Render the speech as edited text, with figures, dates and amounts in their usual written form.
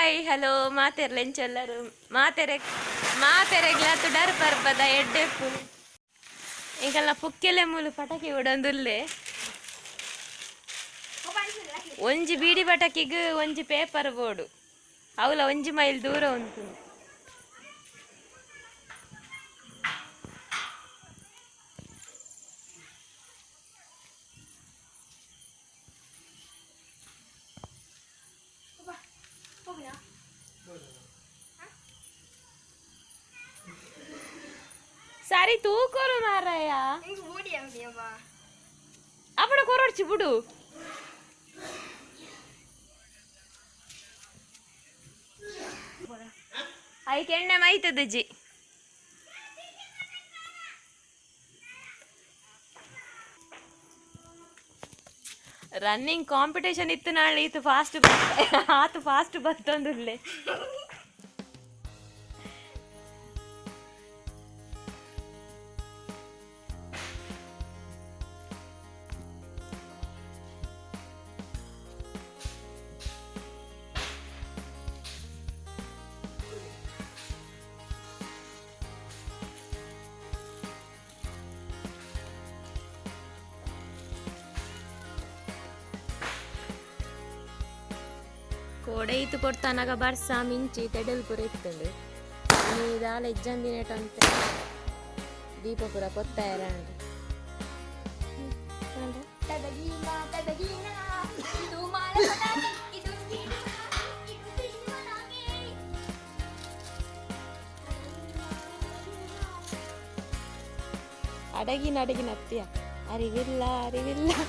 Hi hello ಮಾತೆರ್ಲೆಂಚೆಲ್ಲರು ಮಾತೆರೆಗ್ಲಾತು ಡರ್ ಪರ್ಪದ ಎಡ್ಡೆಪ್ಪು ಈಗೆಲ್ಲ ಪುಕ್ಕೆಲೆ ಮೂಲು ಪಟಾಕಿ ಉಡೊಂದುಲ್ಲೆ ಒಂಜಿ ಬೀಡಿ ಪಟಾಕಿಗ್ ಒಂಜಿ ಪೇಪರ್ ಬೋರ್ಡು ಅವಲ ಒಂಜಿ ಮೈಲ್ ದೂರ ಉಂಟು. सारी तू करो माराया अपना कोरडची बुडू आई केण्णे माहितदजी रनिंग कांपिटिशन इत्तु नाळे इत्तु फास्ट आतु फास्ट बत्तोंदुल्ले कोडैतु कोड्तानाग बर्स मिंची तेडल पूर इत्तुंडु नीदाल एज्जन दिनेटंते दीप पूर कोत्तायरंड तदगीना तदगीना इदु माले पटाकी इदु मनागे अडगिन अडगिन अत्तिया अरिविल्ला अरिविल्ला